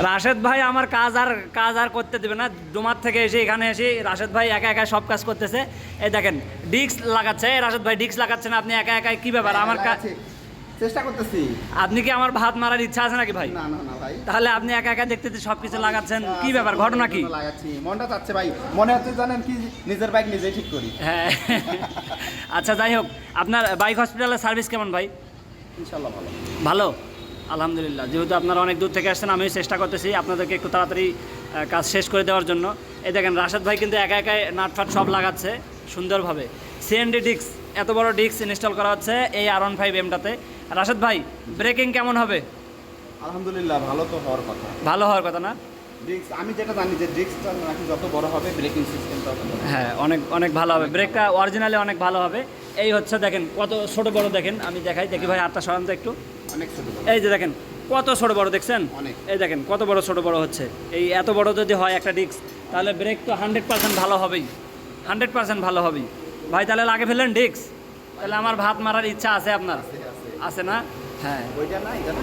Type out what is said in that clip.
রাশেদ ভাই আমার কাজ আর করতে দেবে না। ডোমার থেকে এসে এখানে এসে রাশেদ ভাই একা একা সব কাজ করতেছে। এই দেখেন ডিস্ক লাগাচ্ছে, এই রাশেদ ভাই ডিস্ক লাগাচ্ছে না, আপনি একা একা কি ব্যাপার? আমার লাগাচ্ছি, চেষ্টা করতেছি। আপনি কি আমার ভাত মারার ইচ্ছা আছে নাকি ভাই? না না না ভাই, তাহলে আপনি একা একা দেখতে সব কিছু লাগাচ্ছেন, কি ব্যাপার, ঘটনা কি? লাগাচ্ছি, মনটা চাচ্ছে ভাই, মনে হচ্ছে জানেন কি নিজের বাইক নিজেই ঠিক করি। হ্যাঁ। আচ্ছা যাই হোক, আপনার বাইক হসপিটালের সার্ভিস কেমন ভাই? ইনশাল্লাহ ভালো। ভালো, আলহামদুলিল্লাহ। যেহেতু আপনারা অনেক দূর থেকে আসছেন, আমিও চেষ্টা করতেছি আপনাদেরকে একটু তাড়াতাড়ি কাজ শেষ করে দেওয়ার জন্য। এই দেখেন রাশেদ ভাই কিন্তু একা একাই নাটফাট সব লাগাচ্ছে সুন্দরভাবে। সিএনডি ডিস্ক, এত বড় ডিস্ক ইনস্টল করা হচ্ছে এই R15 এমটাতে। রাশেদ ভাই ব্রেকিং কেমন হবে? আলহামদুলিল্লাহ ভালো তো হওয়ার কথা। ভালো হওয়ার কথা না? ডিস্ক আমি যেটা জানি যে ডিস্কটা নাকি যত বড় হবে ব্রেকিং সিস্টেমটা তত ভালো। হ্যাঁ, অনেক অনেক ভালো হবে, ব্রেকটা অরিজিনালি অনেক ভালো হবে। এই হচ্ছে দেখেন কত ছোট বড়, দেখেন আমি দেখাই, দেখি ভাই হাতটা সরান তো একটু। অনেক ছোট বড়। এই যে দেখেন কত ছোট বড়, দেখছেন? অনেক। এই দেখেন কত বড় ছোট বড় হচ্ছে। এই এত বড় যদি হয় একটা ডিস্ক, তাহলে ব্রেক তো 100% ভালো হবেই, 100% ভালো হবেই। ভাই তাহলে লাগে ফেললেন ডিস্ক, তাহলে আমার ভাত মারার ইচ্ছা আছে আপনার? আছে, আছে। আছে না? হ্যাঁ। ওইটা না, এটা না।